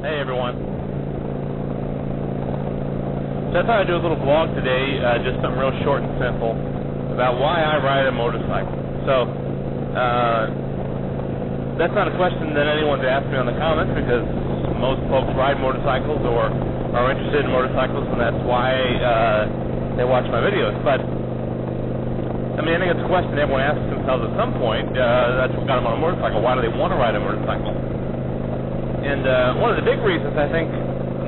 Hey everyone. So I thought I'd do a little vlog today, just something real short and simple, about why I ride a motorcycle. So, that's not a question that anyone's asked me on the comments, because most folks ride motorcycles or are interested in motorcycles, and that's why they watch my videos. But, I mean, I think it's a question everyone asks themselves at some point. That's what got them on a motorcycle. Why do they want to ride a motorcycle? And one of the big reasons, I think,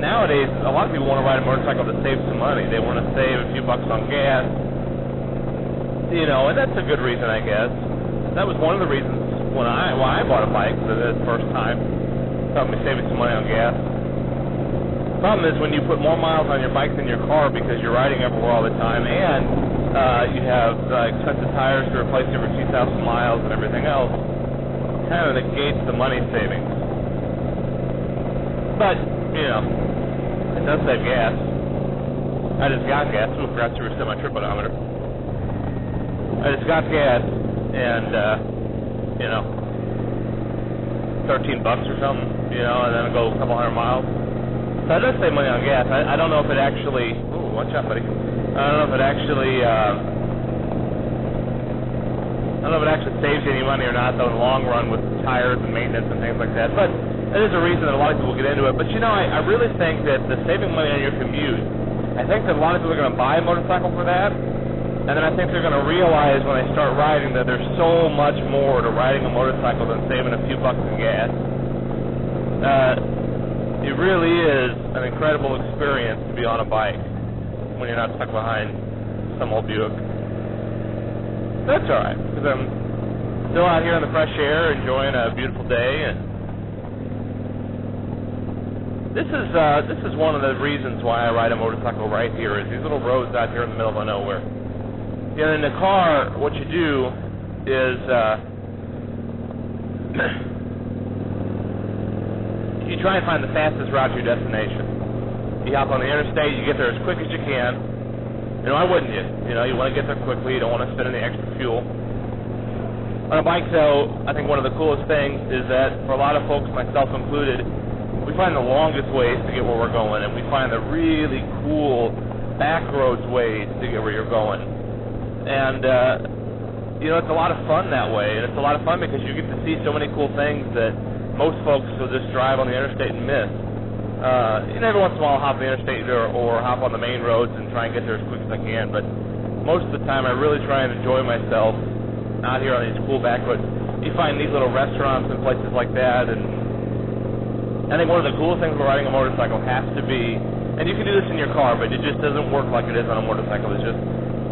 nowadays, a lot of people want to ride a motorcycle to save some money. They want to save a few bucks on gas, you know, and that's a good reason, I guess. That was one of the reasons why I bought a bike for the first time. Helped me save some money on gas. The problem is when you put more miles on your bike than your car because you're riding everywhere all the time, and you have expensive tires to replace every 2,000 miles and everything else, kind of negates the money savings. But, you know, it does save gas. I just got gas. I forgot to reset my trip odometer. I just got gas, and, you know, 13 bucks or something, you know, and then go a couple hundred miles. So it does save money on gas. I don't know if it actually, ooh, watch out, buddy. I don't know if it actually, saves you any money or not, though, in the long run with tires and maintenance and things like that. But that is a reason that a lot of people get into it. But, you know, I really think that the saving money on your commute, I think that a lot of people are going to buy a motorcycle for that. And then I think they're going to realize when they start riding that there's so much more to riding a motorcycle than saving a few bucks in gas. It really is an incredible experience to be on a bike when you're not stuck behind some old Buick. That's all right, because I'm still out here in the fresh air enjoying a beautiful day. And this is one of the reasons why I ride a motorcycle right here, is these little roads out here in the middle of nowhere. You know, in the car, what you do is you try and find the fastest route to your destination. You hop on the interstate, you get there as quick as you can. You know, why wouldn't you? You know, you want to get there quickly, you don't want to spend any extra fuel. On a bike, though, I think one of the coolest things is that for a lot of folks, myself included, we find the longest ways to get where we're going, and we find the really cool back roads ways to get where you're going. And, you know, it's a lot of fun that way, and it's a lot of fun because you get to see so many cool things that most folks will just drive on the interstate and miss. You know, every once in a while I'll hop on the interstate or hop on the main roads and try and get there as quick as I can, but most of the time I really try and enjoy myself out here on these cool back roads. You find these little restaurants and places like that, and I think one of the coolest things about riding a motorcycle has to be, and you can do this in your car, but it just doesn't work like it is on a motorcycle, it's just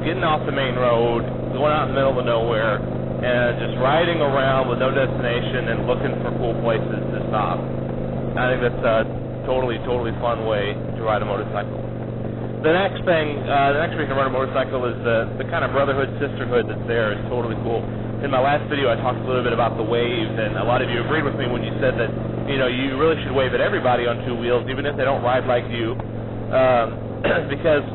getting off the main road, going out in the middle of nowhere, and just riding around with no destination and looking for cool places to stop. I think that's a totally fun way to ride a motorcycle. The next reason to ride a motorcycle is the kind of brotherhood, sisterhood that's there is totally cool. In my last video, I talked a little bit about the waves, and a lot of you agreed with me when you said that, you know, you really should wave at everybody on two wheels, even if they don't ride like you, because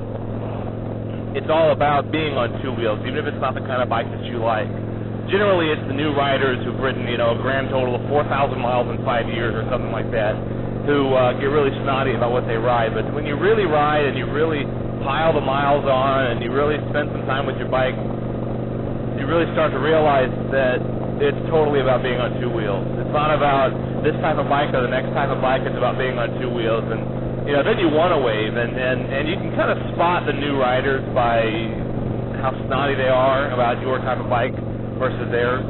it's all about being on two wheels, even if it's not the kind of bike that you like. Generally, it's the new riders who've ridden, you know, a grand total of 4,000 miles in 5 years or something like that, who get really snotty about what they ride. But when you really ride and you really pile the miles on and you really spend some time with your bike, you really start to realize that it's totally about being on two wheels. It's not about this type of bike or the next type of bike. It's about being on two wheels. And, you know, then you want to wave. And you can kind of spot the new riders by how snotty they are about your type of bike versus theirs.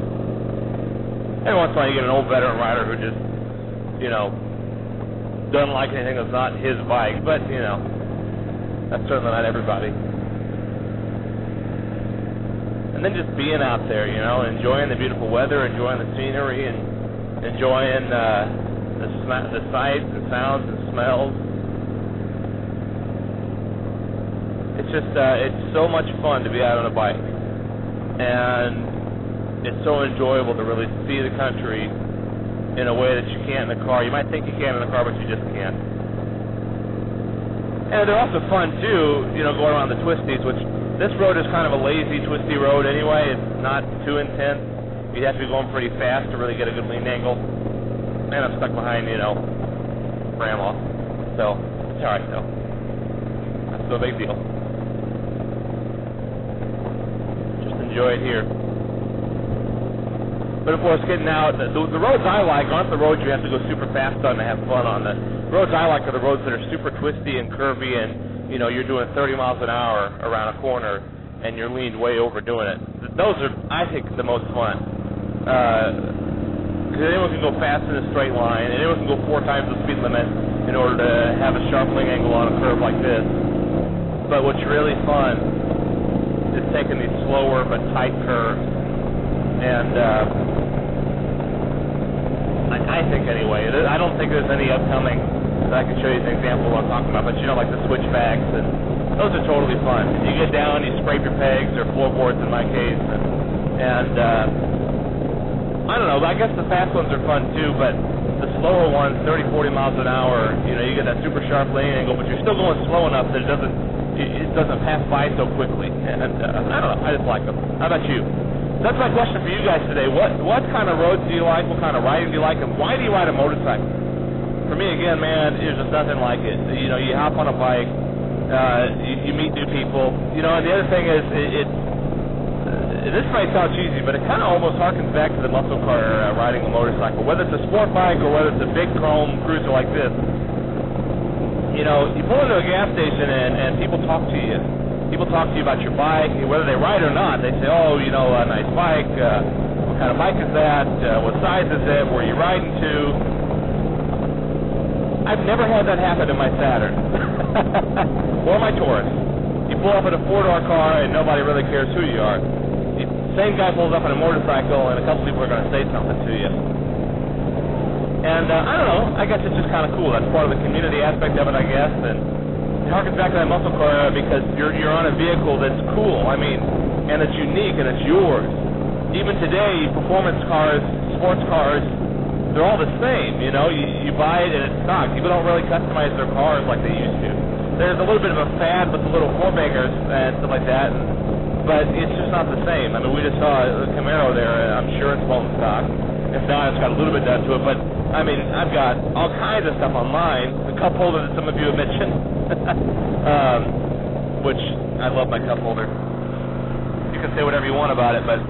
Every once in a while you get an old veteran rider who just, you know, doesn't like anything that's not his bike, but, you know, that's certainly not everybody. And then just being out there, you know, enjoying the beautiful weather, enjoying the scenery, and enjoying the sights and sounds and smells. It's just, it's so much fun to be out on a bike. And it's so enjoyable to really see the country in a way that you can't in the car. You might think you can in the car, but you just can't. And they're also fun, too, you know, going around the twisties, which this road is kind of a lazy, twisty road anyway. It's not too intense. You have to be going pretty fast to really get a good lean angle. And I'm stuck behind, you know, grandma. So, it's alright though. That's no big deal. Just enjoy it here. But of course, getting out, the roads I like aren't the roads you have to go super fast on to have fun on. The roads I like are the roads that are super twisty and curvy, and you know you're doing 30 miles an hour around a corner, and you're leaned way over doing it. Those are, I think, the most fun. Because anyone can go fast in a straight line, and anyone can go 4 times the speed limit in order to have a sharpening angle on a curve like this. But what's really fun is taking these slower but tight curves. And I think anyway, I don't think there's any upcoming that I can show you an example of what I'm talking about, but you know, like the switchbacks, and those are totally fun. You get down, you scrape your pegs, or floorboards in my case, and I don't know, I guess the fast ones are fun too, but the slower ones, 30, 40 miles an hour, you know, you get that super sharp lane angle, but you're still going slow enough that it doesn't pass by so quickly, and I don't know, I just like them. How about you? That's my question for you guys today. What kind of roads do you like? What kind of riding do you like? And why do you ride a motorcycle? For me, again, man, there's just nothing like it. You know, you hop on a bike, you meet new people. You know, and the other thing is, this might sound cheesy, but it kind of almost harkens back to the muscle car riding a motorcycle. Whether it's a sport bike or whether it's a big chrome cruiser like this, you know, you pull into a gas station and people talk to you. People talk to you about your bike, whether they ride or not. They say, oh, you know, a nice bike. What kind of bike is that? What size is it? Where are you riding to? I've never had that happen in my Saturn or my Taurus. You pull up in a 4-door car and nobody really cares who you are. The same guy pulls up on a motorcycle and a couple people are going to say something to you. And I don't know. I guess it's just kind of cool. That's part of the community aspect of it, I guess. And it harkens back to that muscle car because you're on a vehicle that's cool. I mean, and it's unique and it's yours. Even today, performance cars, sports cars, they're all the same. You know, you buy it and it's stock. People don't really customize their cars like they used to. There's a little bit of a fad with the little four bangers and stuff like that, but it's just not the same. I mean, we just saw a Camaro there, and I'm sure it's well in stock. If not, it's got a little bit done to it, but I mean, I've got all kinds of stuff online. The cup holder that some of you have mentioned, which I love my cup holder. You can say whatever you want about it, but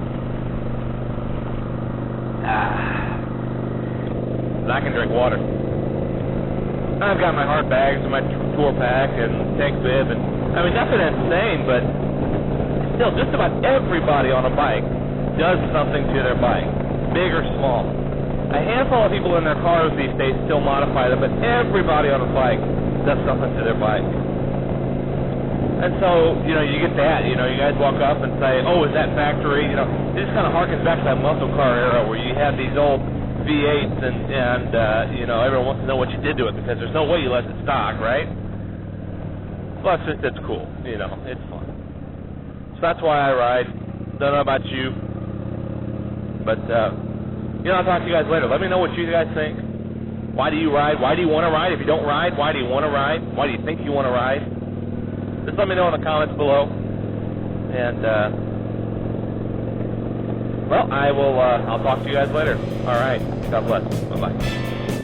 I can drink water. I've got my hard bags and my tour pack and tank bib, and I mean, nothing insane, but still, just about everybody on a bike does something to their bike, big or small. A handful of people in their cars these days still modify them, but everybody on a bike does something to their bike. And so, you know, you get that, you know, you guys walk up and say, oh, is that factory? You know, it just kind of harkens back to that muscle car era where you had these old V8s and you know, everyone wants to know what you did to it because there's no way you left it stock, right? Well, it's cool, you know, it's fun. So that's why I ride. Don't know about you, but, you know, I'll talk to you guys later. Let me know what you guys think. Why do you ride? Why do you want to ride? If you don't ride, why do you want to ride? Why do you think you want to ride? Just let me know in the comments below. And, well, I'll talk to you guys later. All right. God bless. Bye-bye.